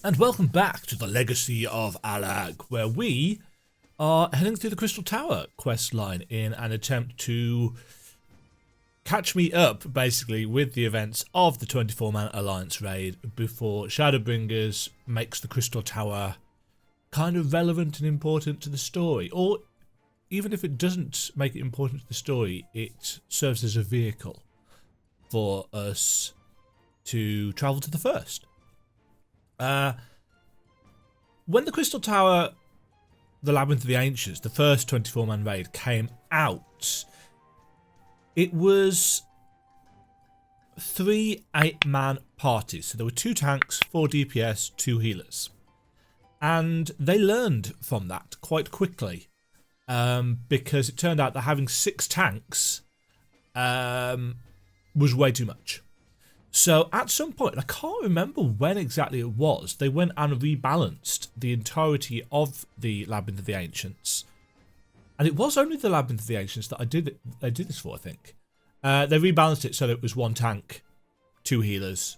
And welcome back to the Legacy of Allag, where we are heading through the Crystal Tower quest line in an attempt to catch me up, basically, with the events of the 24-man Alliance raid before Shadowbringers makes the Crystal Tower kind of relevant and important to the story. Or even if it doesn't make it important to the story, it serves as a vehicle for us to travel to the first. When the Crystal Tower, the Labyrinth of the Ancients, the first 24-man raid came out, it was 3 8-man parties. So there were 2 tanks, 4 DPS, 2 healers. And they learned from that quite quickly, because it turned out that having 6 tanks was way too much. So at some point, I can't remember when exactly it was, they went and rebalanced the entirety of the Labyrinth of the Ancients. And it was only the Labyrinth of the Ancients that I did this for, I think. They rebalanced it so that it was 1 tank, 2 healers,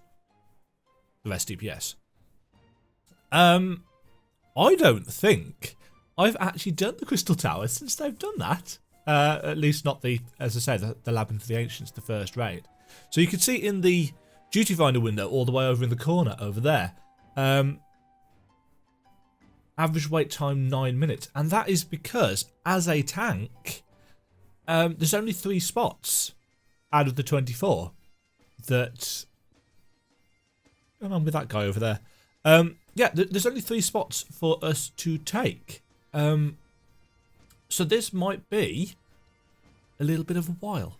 the rest DPS. I don't think I've actually done the Crystal Tower since they've done that. At least not the, as I say, the Labyrinth of the Ancients, the first raid. So you can see in the Duty Finder window all the way over in the corner over there. Average wait time 9 minutes. And that is because, as a tank, there's only 3 spots out of the 24 that... What's going on with that guy over there? Yeah, there's only 3 spots for us to take. So this might be a little bit of a while.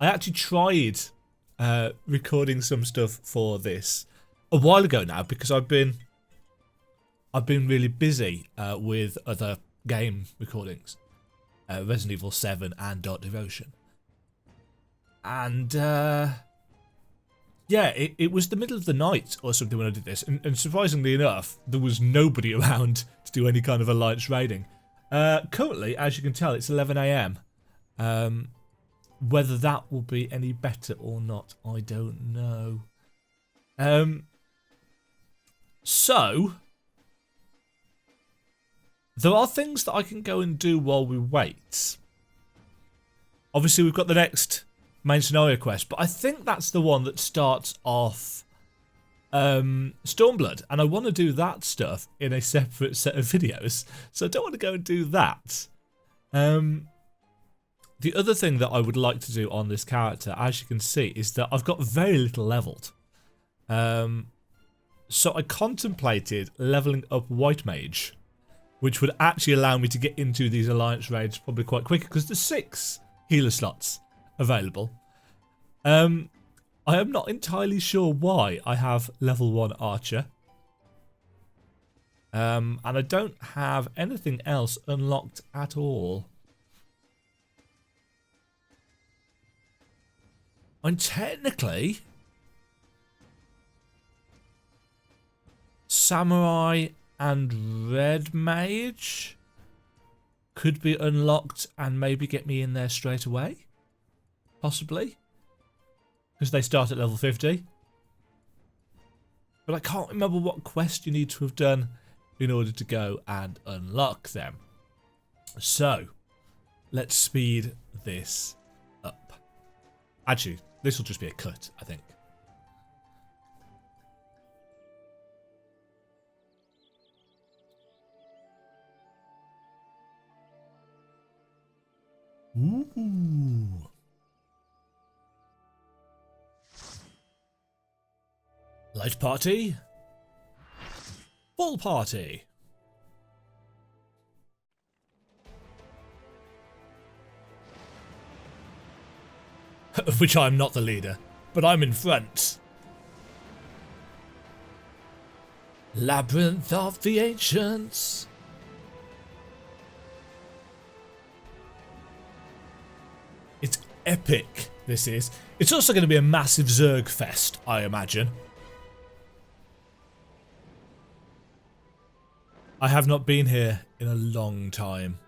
I actually tried recording some stuff for this a while ago now because I've been really busy with other game recordings, Resident Evil 7 and Dark Devotion, and yeah, it was the middle of the night or something when I did this, and surprisingly enough, there was nobody around to do any kind of Alliance raiding. Currently, as you can tell, it's 11 AM. Whether that will be any better or not, I don't know. So, there are things that I can go and do while we wait. Obviously, we've got the next main scenario quest, but I think that's the one that starts off Stormblood, and I want to do that stuff in a separate set of videos, so I don't want to go and do that. The other thing that I would like to do on this character, as you can see, is that I've got very little leveled. So I contemplated leveling up White Mage, which would actually allow me to get into these Alliance raids probably quite quick, because there's 6 healer slots available. I am not entirely sure why I have level 1 Archer. And I don't have anything else unlocked at all. I'm technically Samurai and Red Mage could be unlocked and maybe get me in there straight away. Possibly. Because they start at level 50. But I can't remember what quest you need to have done in order to go and unlock them. So, let's speed this up. Actually, this will just be a cut, I think. Ooh. Light party. Full party. Of which I'm not the leader, but I'm in front. Labyrinth of the Ancients. It's epic, this is. It's also going to be a massive Zergfest, I imagine. I have not been here in a long time.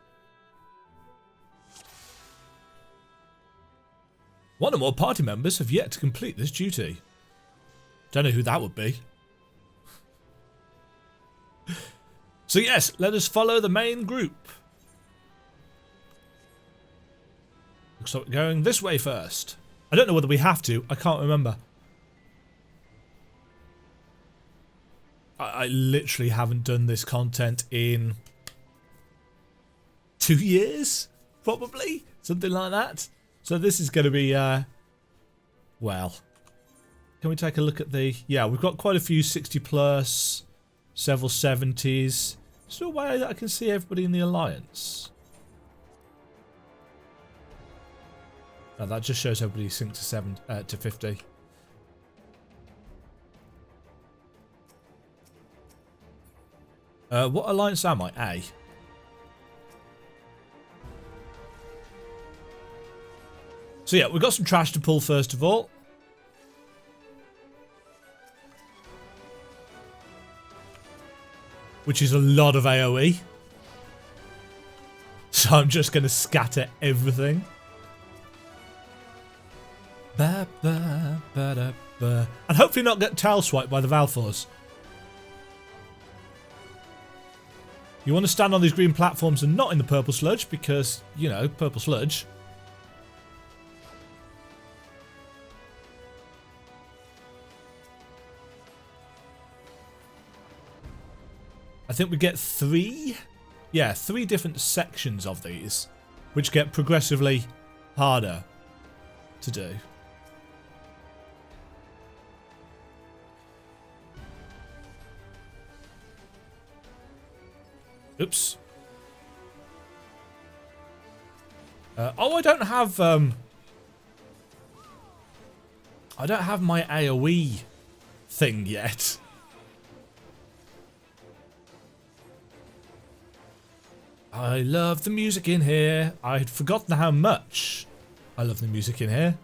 One or more party members have yet to complete this duty. Don't know who that would be. So yes, let us follow the main group. Looks like we're going this way first. I don't know whether we have to. I can't remember. I literally haven't done this content in 2 years, probably. Something like that. So this is going to be, well, can we take a look at the... Yeah, we've got quite a few 60 plus, several 70s. Is there a way that I can see everybody in the Alliance? No, that just shows everybody synced to 50. What Alliance am I? A. So yeah, we've got some trash to pull first of all. Which is a lot of AoE. So I'm just going to scatter everything. Ba, ba, ba, da, ba. And hopefully not get tail swiped by the Valthors. You want to stand on these green platforms and not in the purple sludge because, you know, purple sludge. I think we get 3? Yeah, 3 different sections of these, which get progressively harder to do. Oops. Oh, I don't have my AoE thing yet. I love the music in here. I had forgotten how much I love the music in here.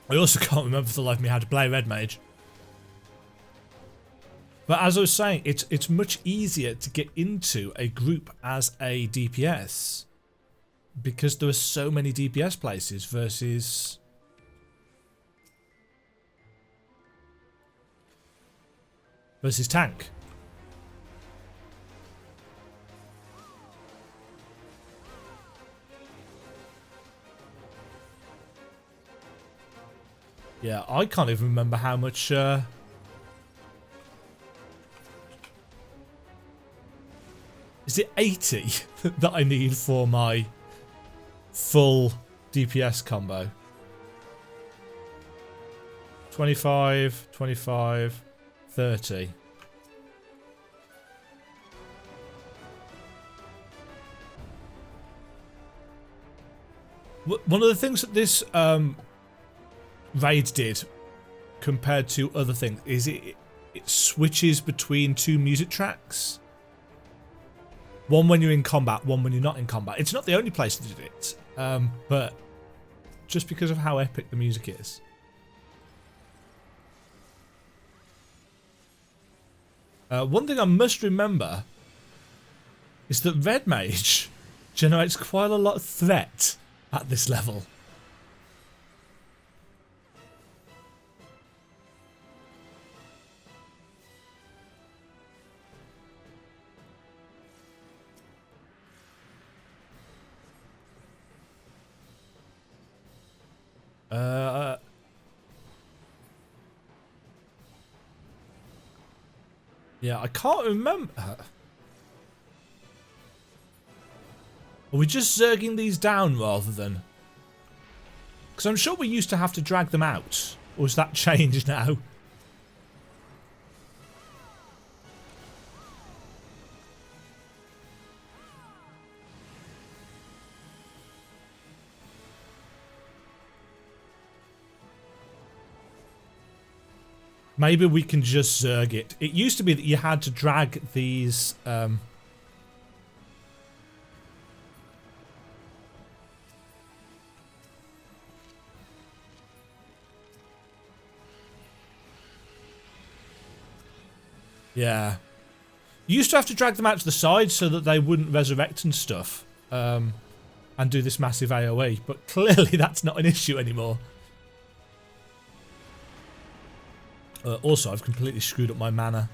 I also can't remember for the life of me how to play Red Mage. But as I was saying, it's much easier to get into a group as a DPS because there are so many DPS places versus tank. Yeah, I can't even remember how much is it 80 that I need for my full DPS combo? 25, 25, 30. One of the things that this raid did compared to other things is it switches between 2 music tracks. One when you're in combat, one when you're not in combat. It's not the only place that did it, but just because of how epic the music is. One thing I must remember is that Red Mage generates quite a lot of threat at this level. Yeah, I can't remember. Are we just zerging these down rather than... Because I'm sure we used to have to drag them out. Or has that changed now? Maybe we can just zerg it. It used to be that you had to drag these... Yeah. You used to have to drag them out to the side so that they wouldn't resurrect and stuff. And do this massive AoE. But clearly that's not an issue anymore. Also, I've completely screwed up my mana.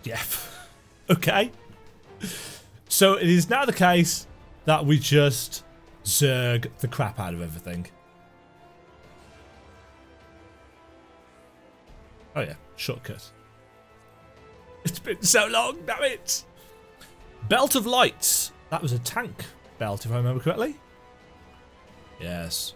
Yeah. Okay. So it is now the case that we just Zerg the crap out of everything. Oh yeah, shortcut. It's been so long, damn it! Belt of Lights. That was a tank belt, if I remember correctly. Yes.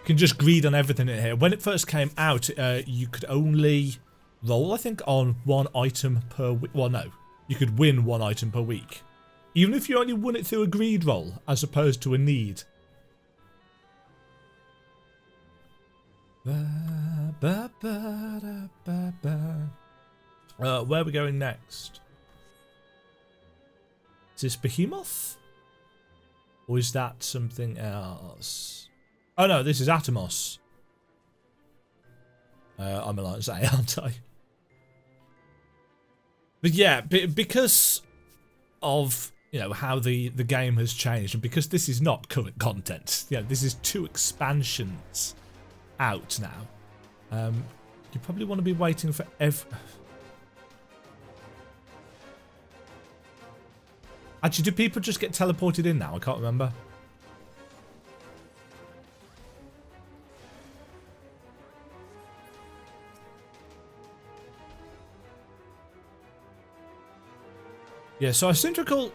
You can just greed on everything in here. When it first came out, you could only roll, I think, on one item per week. Well, no. You could win one item per week. Even if you only won it through a greed roll, as opposed to a need. Where are we going next? Is this Behemoth? Or is that something else? Oh no, this is Atomos. I'm allowed to say, aren't I? But yeah, because of, you know, how the game has changed, and because this is not current content, yeah, this is 2 expansions out now. You probably want to be waiting for Actually, do people just get teleported in now? I can't remember. Yeah, so I seem to recall...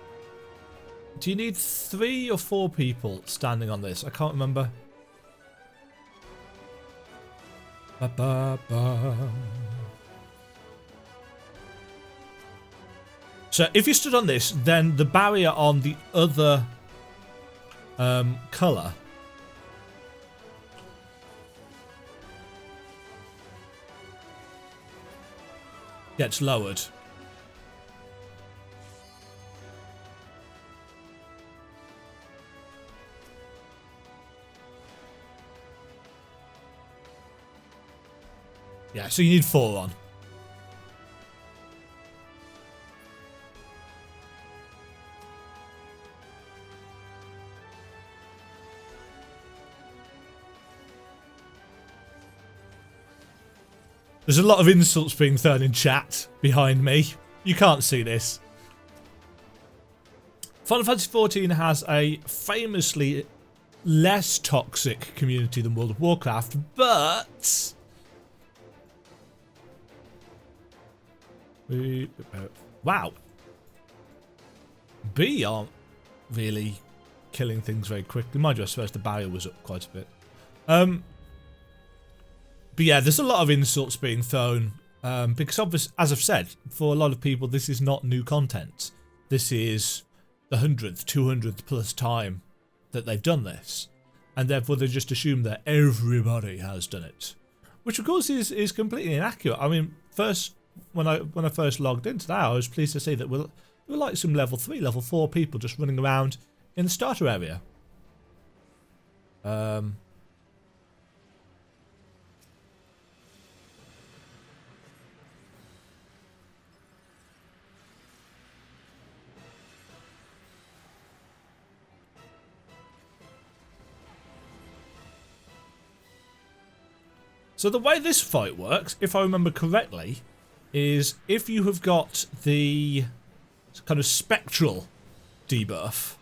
Do you need 3 or 4 people standing on this? I can't remember. So if you stood on this, then the barrier on the other colour gets lowered. Yeah, so you need 4 on. There's a lot of insults being thrown in chat behind me. You can't see this. Final Fantasy XIV has a famously less toxic community than World of Warcraft, but... Wow. B aren't really killing things very quickly. Mind you, I suppose the barrier was up quite a bit. But yeah, there's a lot of insults being thrown. Because obviously, as I've said, for a lot of people, this is not new content. This is the 100th, 200th plus time that they've done this. And therefore, they just assume that everybody has done it. Which, of course, is completely inaccurate. I mean, when I first logged in today, I was pleased to see that we're like some level 3, level 4 people just running around in the starter area. So the way this fight works, if I remember correctly, is if you have got the kind of spectral debuff,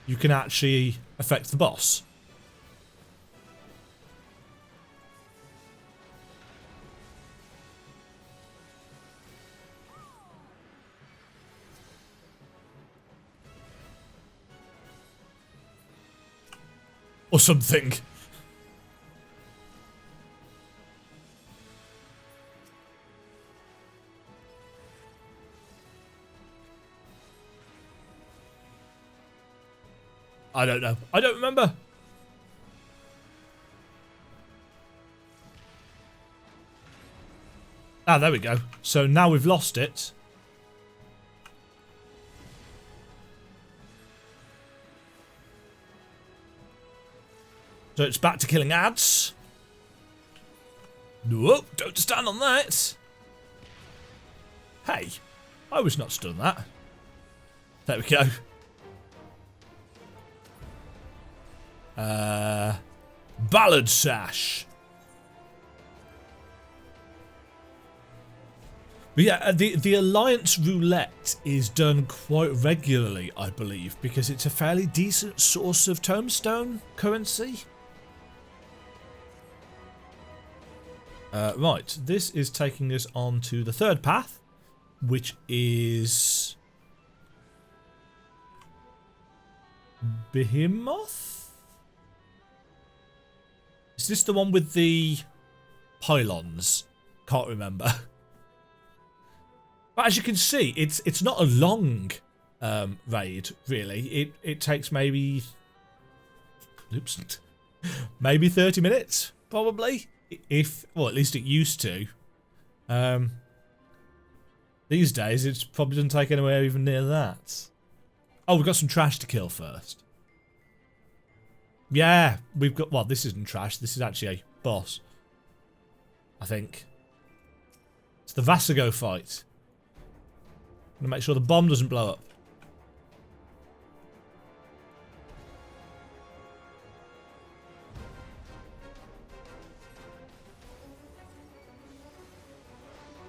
you can actually affect the boss. Or something. I don't know. I don't remember. Ah, there we go. So now we've lost it. So it's back to killing ads. Nope, don't stand on that. Hey, I was not stood on that. There we go. Ballad Sash. But yeah, the Alliance Roulette is done quite regularly, I believe, because it's a fairly decent source of tombstone currency. Right, this is taking us on to the third path, which is Behemoth? Is this the one with the pylons? Can't remember. But as you can see, it's not a long raid, really. It takes maybe... Oops. Maybe 30 minutes, probably. Well, at least it used to. These days, it probably doesn't take anywhere even near that. Oh, we've got some trash to kill first. Yeah, we've got... Well, this isn't trash. This is actually a boss. I think. It's the Vasigo fight. I'm gonna make sure the bomb doesn't blow up.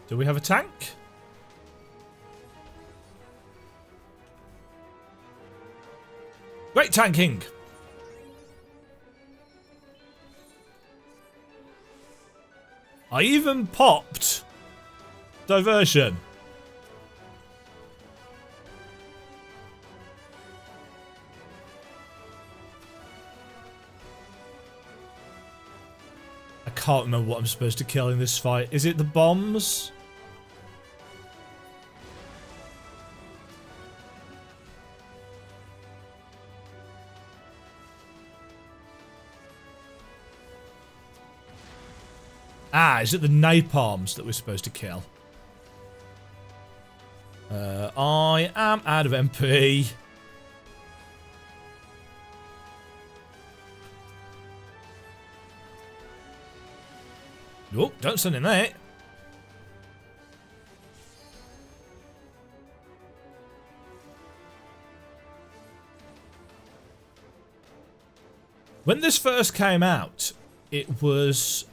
Do we have a tank? Great tanking! I even popped diversion. I can't remember what I'm supposed to kill in this fight. Is it the bombs? Ah, is it the napalms that we're supposed to kill? I am out of MP. Nope, don't stand in there. When this first came out, it was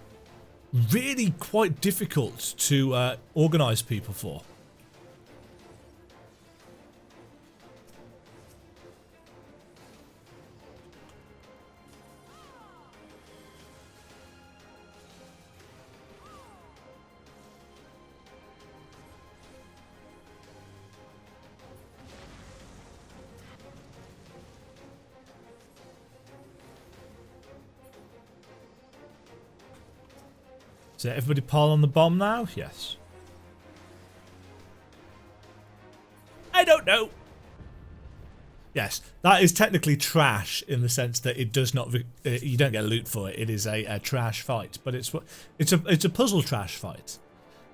really quite difficult to organise people for. So everybody pile on the bomb now? Yes. I don't know. Yes, that is technically trash in the sense that it does not. You don't get loot for it. It is a trash fight, but it's a puzzle trash fight.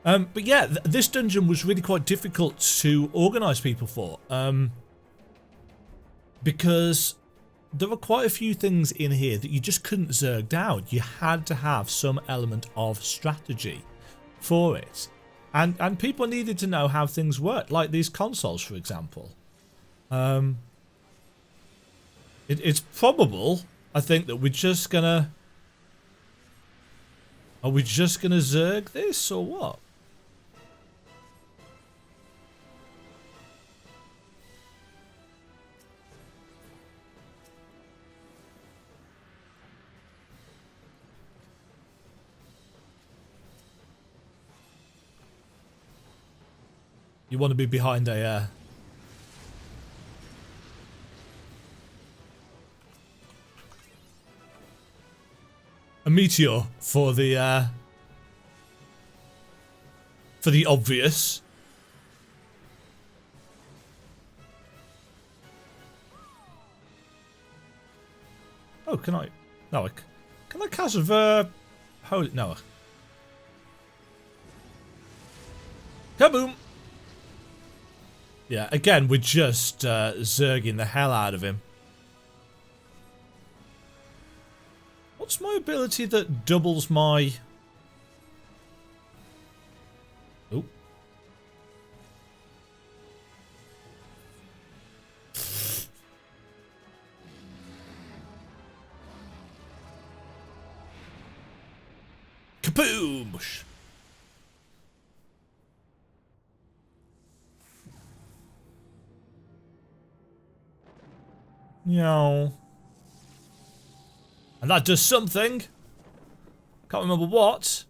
But yeah, this dungeon was really quite difficult to organise people for, because there were quite a few things in here that you just couldn't zerg down. You had to have some element of strategy for it. And people needed to know how things worked, like these consoles, for example. It's probable, I think, that we're just gonna... Are we just gonna zerg this, or what? You want to be behind a meteor for the obvious. Oh, can I? No, can I cast a holy? No. Kaboom! Yeah, again, we're just zerging the hell out of him. What's my ability that doubles my... Oh. Kaboom! No. And that does something. Can't remember what.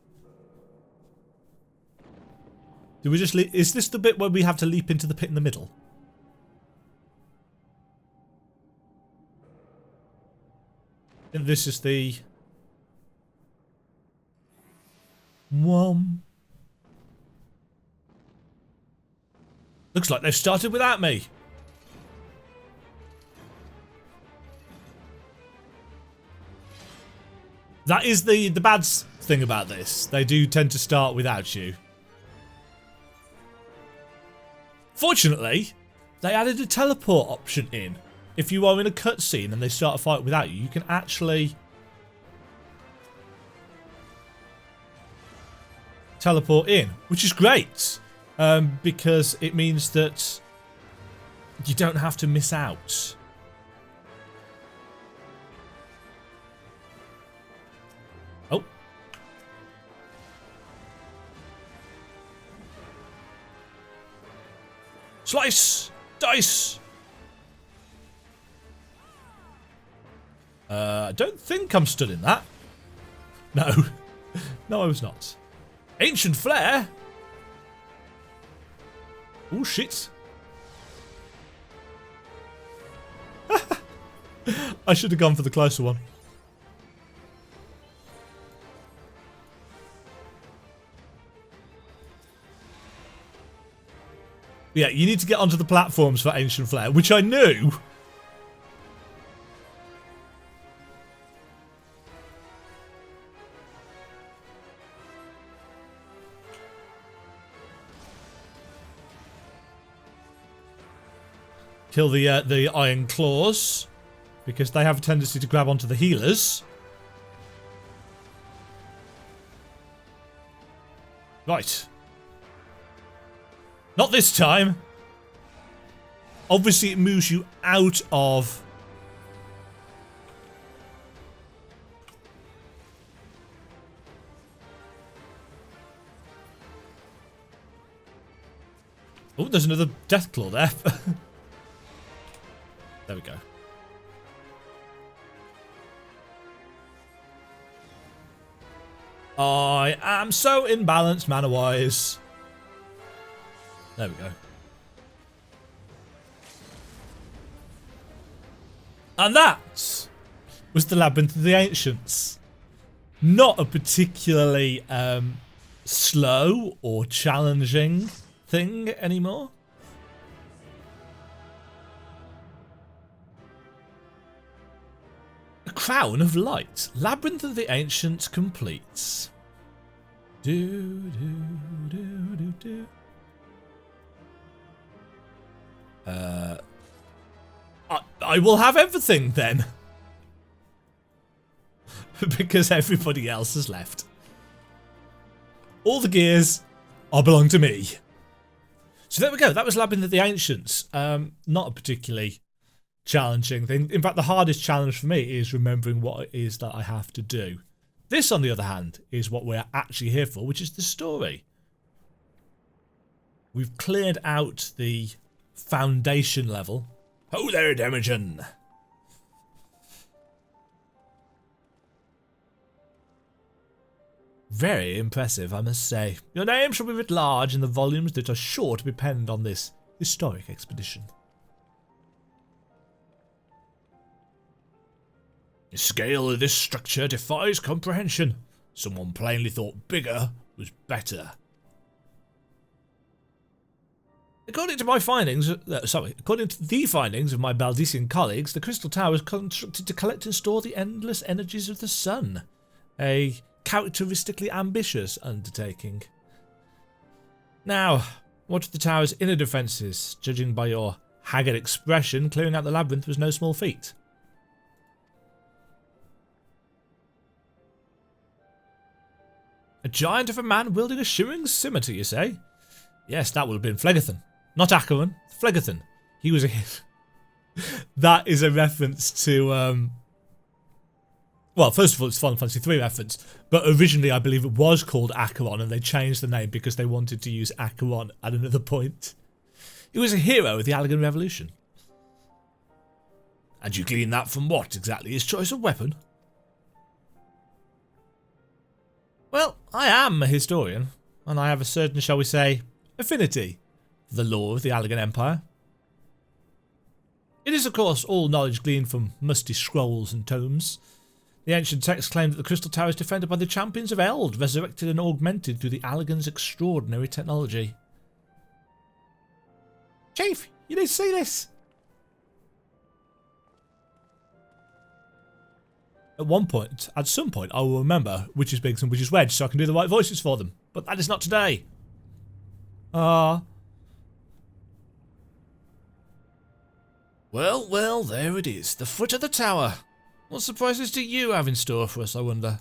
Do we just leap? Is this the bit where we have to leap into the pit in the middle? And this is the... Looks like they've started without me. That is the bad thing about this. They do tend to start without you. Fortunately, they added a teleport option in. If you are in a cutscene and they start a fight without you, you can actually teleport in, which is great, because it means that you don't have to miss out. Oh. Slice! Dice! I don't think I'm stood in that. No. No, I was not. Ancient Flare? Oh, shit. I should have gone for the closer one. Yeah, you need to get onto the platforms for Ancient Flare, which I knew. Kill the Iron Claws, because they have a tendency to grab onto the healers. Right. Not this time. Obviously, it moves you out of... Oh, there's another Deathclaw there. There we go. I am so imbalanced mana-wise. There we go. And that was the Labyrinth of the Ancients. Not a particularly slow or challenging thing anymore. A Crown of Light. Labyrinth of the Ancients completes. Do, do, do, do, do. I will have everything then. Because everybody else has left. All the gears belong to me. So there we go. That was Labyrinth of the Ancients. Not a particularly challenging thing. In fact, the hardest challenge for me is remembering what it is that I have to do. This, on the other hand, is what we're actually here for, which is the story. We've cleared out the foundation level. Oh there, Demajen! Very impressive, I must say. Your name shall be writ large in the volumes that are sure to be penned on this historic expedition. The scale of this structure defies comprehension. Someone plainly thought bigger was better. According to the findings of my Baldician colleagues, the Crystal Tower is constructed to collect and store the endless energies of the sun. A characteristically ambitious undertaking. Now, what are the tower's inner defences? Judging by your haggard expression, clearing out the labyrinth was no small feat. A giant of a man wielding a shimmering scimitar, you say? Yes, that would have been Phlegethon. Not Acheron, Phlegethon. He was a... That is a reference to... Well, first of all, it's Final Fantasy III reference, but originally I believe it was called Acheron and they changed the name because they wanted to use Acheron at another point. He was a hero of the Allag Revolution. And you glean that from what exactly? His choice of weapon? Well, I am a historian, and I have a certain, shall we say, affinity for the lore of the Allag Empire. It is, of course, all knowledge gleaned from musty scrolls and tomes. The ancient texts claim that the Crystal Tower is defended by the champions of Eld, resurrected and augmented through the Allagans' extraordinary technology. Chief, you need to see this! At some point, I will remember which is Biggs and which is Wedge so I can do the right voices for them. But that is not today. Well, there it is. The foot of the tower. What surprises do you have in store for us, I wonder?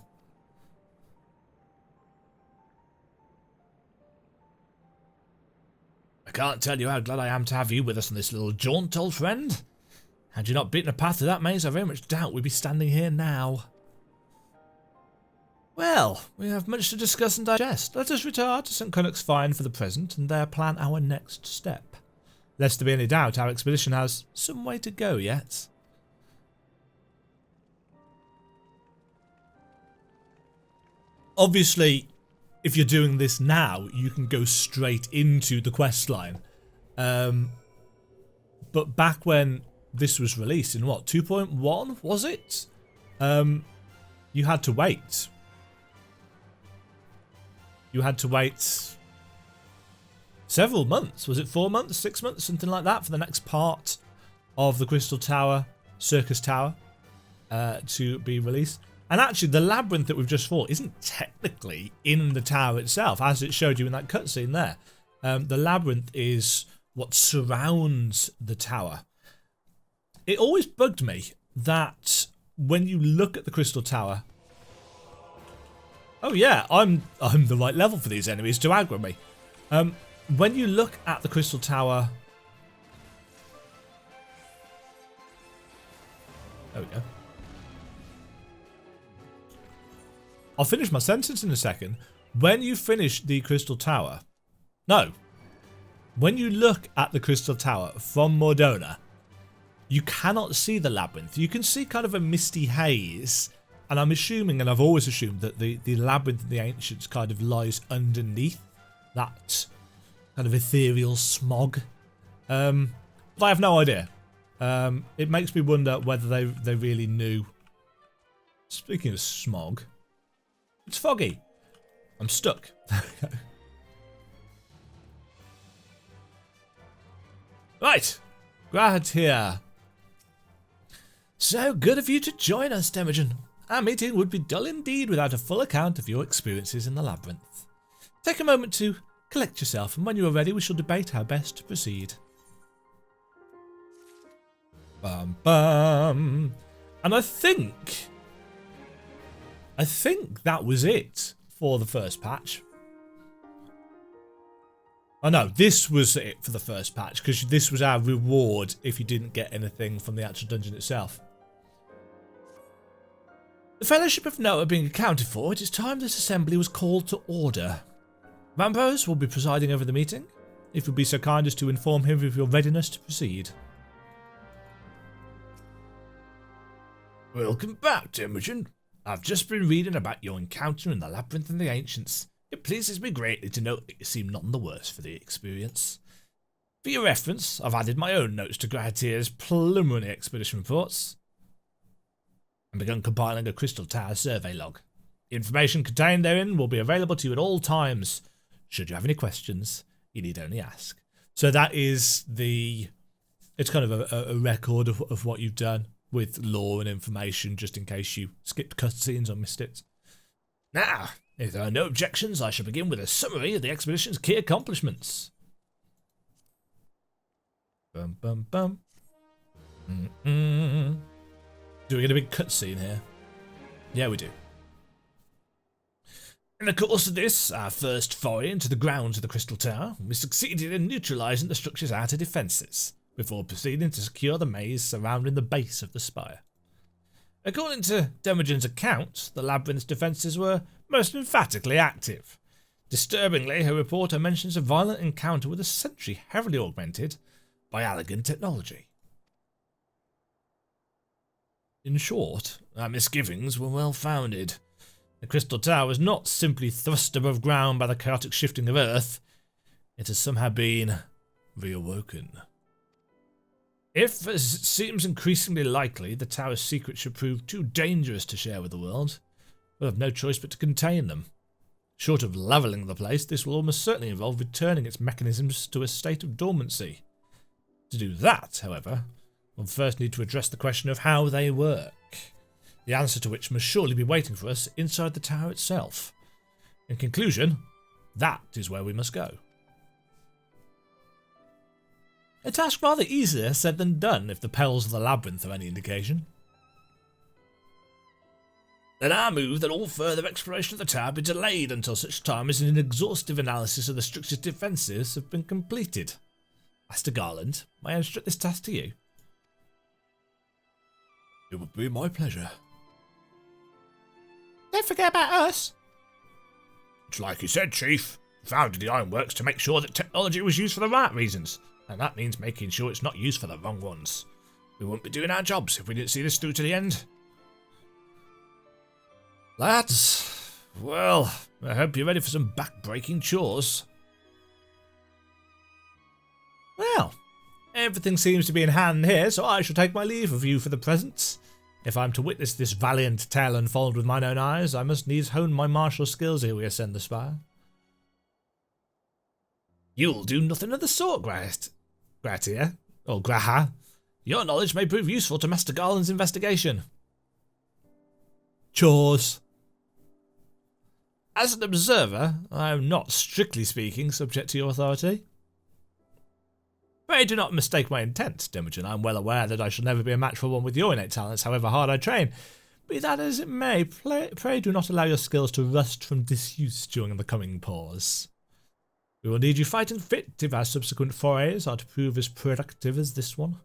I can't tell you how glad I am to have you with us on this little jaunt, old friend. Had you not beaten a path through that maze, I very much doubt we'd be standing here now. Well, we have much to discuss and digest. Let us retire to St. Cunnock's Fine for the present, and there plan our next step. Lest there be any doubt, our expedition has some way to go yet. Obviously, if you're doing this now, you can go straight into the quest line. But back when this was released in what, 2.1 was it? You had to wait. You had to wait several months. Was it 4 months, 6 months, something like that, for the next part of the Crystal Tower, Circus Tower, to be released? And actually, the labyrinth that we've just fought isn't technically in the tower itself, as it showed you in that cutscene there. The labyrinth is what surrounds the tower. It always bugged me that when you look at the Crystal Tower... Oh yeah, I'm the right level for these enemies to aggro me. When you look at the Crystal Tower... There we go. I'll finish my sentence in a second. When you finish the Crystal Tower... No. When you look at the Crystal Tower from Mordona, you cannot see the labyrinth. You can see kind of a misty haze. And I'm assuming, and I've always assumed, that the labyrinth in the Ancients kind of lies underneath that kind of ethereal smog. But I have no idea. It makes me wonder whether they really knew. Speaking of smog... It's foggy. I'm stuck. Right. Glad here. So good of you to join us, Demajen. Our meeting would be dull indeed without a full account of your experiences in the labyrinth. Take a moment to collect yourself, and when you are ready, we shall debate how best to proceed. Bum bum. And I think that was it for the first patch. Oh no, this was it for the first patch, because this was our reward if you didn't get anything from the actual dungeon itself. The Fellowship of Noah being accounted for, it is time this assembly was called to order. Rampos will be presiding over the meeting, if you'll be so kind as to inform him of your readiness to proceed. Welcome back, Demajen. I've just been reading about your encounter in the Labyrinth and the Ancients. It pleases me greatly to note that you seem none the worse for the experience. For your reference, I've added my own notes to Gratier's preliminary expedition reports and begun compiling a Crystal Tower survey log. The information contained therein will be available to you at all times. Should you have any questions, you need only ask. So that is it's kind of a record of what you've done, with lore and information, just in case you skipped cutscenes or missed it. Now, if there are no objections, I shall begin with a summary of the expedition's key accomplishments. Bum bum bum. Do we get a big cutscene here? Yeah, we do. In the course of this, our first foray into the grounds of the Crystal Tower, we succeeded in neutralising the structure's outer defences, before proceeding to secure the maze surrounding the base of the spire. According to Demajen's account, the Labyrinth's defences were most emphatically active. Disturbingly, her reporter mentions a violent encounter with a sentry heavily augmented by Allag technology. In short, our misgivings were well founded. The Crystal Tower was not simply thrust above ground by the chaotic shifting of Earth, it has somehow been reawoken. If, as it seems increasingly likely, the tower's secrets should prove too dangerous to share with the world, we'll have no choice but to contain them. Short of levelling the place, this will almost certainly involve returning its mechanisms to a state of dormancy. To do that, however, we'll first need to address the question of how they work, the answer to which must surely be waiting for us inside the tower itself. In conclusion, that is where we must go. A task rather easier said than done, if the perils of the Labyrinth are any indication. Then I move that all further exploration of the tower be delayed until such time as an exhaustive analysis of the structure's defences have been completed. Master Garland, may I instruct this task to you? It would be my pleasure. Don't forget about us. It's like you said, Chief. We founded the Ironworks to make sure that technology was used for the right reasons, and that means making sure it's not used for the wrong ones. We wouldn't be doing our jobs if we didn't see this through to the end. Lads, well, I hope you're ready for some back-breaking chores. Well, everything seems to be in hand here, so I shall take my leave of you for the present. If I'm to witness this valiant tale unfold with mine own eyes, I must needs hone my martial skills ere we ascend the spire. You'll do nothing of the sort, Gratia, or Graha. Your knowledge may prove useful to Master Garland's investigation. Chores. As an observer, I am not, strictly speaking, subject to your authority. Pray do not mistake my intent, Demajen. I am well aware that I shall never be a match for one with your innate talents, however hard I train. Be that as it may, pray do not allow your skills to rust from disuse during the coming pause. We will need you fighting fit if our subsequent forays are to prove as productive as this one.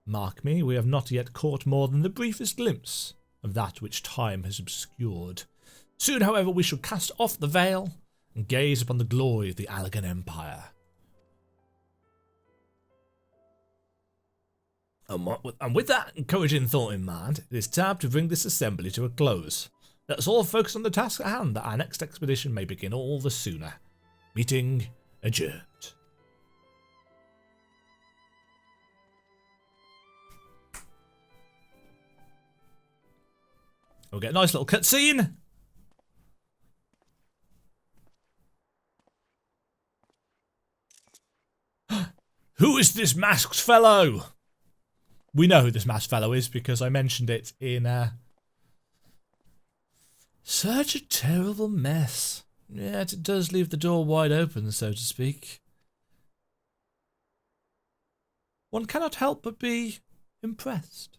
Mark me, we have not yet caught more than the briefest glimpse of that which time has obscured. Soon, however, we shall cast off the veil and gaze upon the glory of the Allag Empire. And with that encouraging thought in mind, it is time to bring this assembly to a close. Let us all focus on the task at hand, that our next expedition may begin all the sooner. Meeting adjourned. We'll get a nice little cutscene. Who is this masked fellow? We know who this masked fellow is because I mentioned it in such a terrible mess. Yet it does leave the door wide open, so to speak. One cannot help but be impressed.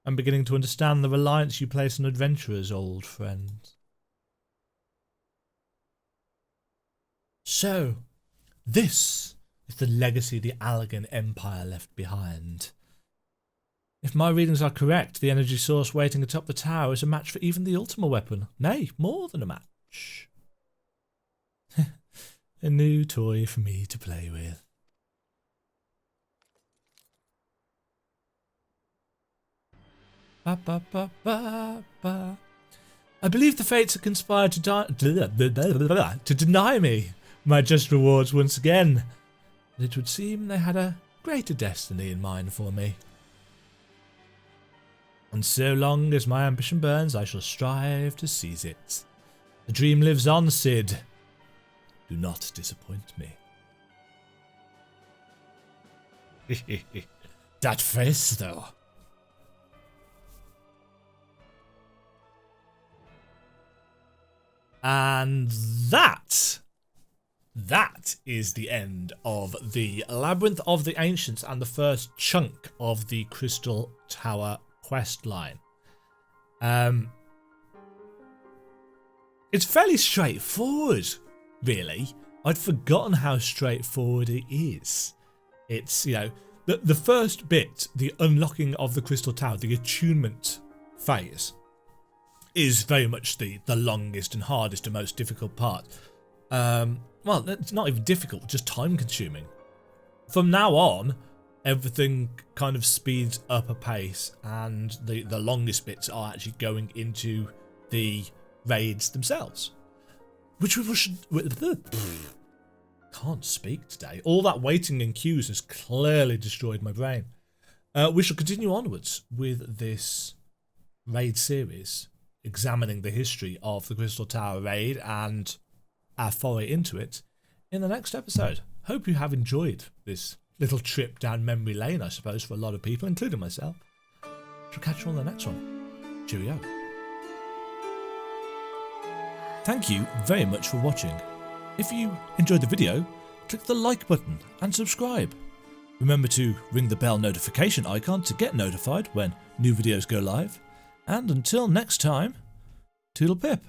I'm beginning to understand the reliance you place on adventurers, old friend. So, this is the legacy the Allag Empire left behind. If my readings are correct, the energy source waiting atop the tower is a match for even the Ultima weapon. Nay, more than a match. A new toy for me to play with. Ba, ba, ba, ba, ba. I believe the fates have conspired to deny me my just rewards once again. But it would seem they had a greater destiny in mind for me. And so long as my ambition burns, I shall strive to seize it. The dream lives on, Cid. Do not disappoint me. That face, though. And that is the end of the Labyrinth of the Ancients and the first chunk of the Crystal Tower quest line. It's fairly straightforward, really. I'd forgotten how straightforward it is. It's, you know, the first bit, the unlocking of the Crystal Tower, the attunement phase, is very much the longest and hardest and most difficult part. Well, it's not even difficult, just time consuming. From now on, everything kind of speeds up a pace, and the longest bits are actually going into the raids themselves. Which we should... Can't speak today. All that waiting in queues has clearly destroyed my brain. We shall continue onwards with this raid series, examining the history of the Crystal Tower raid and our foray into it in the next episode. Hope you have enjoyed this little trip down memory lane, I suppose, for a lot of people, including myself. Shall catch you on the next one. Cheerio. Thank you very much for watching. If you enjoyed the video, click the like button and subscribe. Remember to ring the bell notification icon to get notified when new videos go live. And until next time, toodle pip.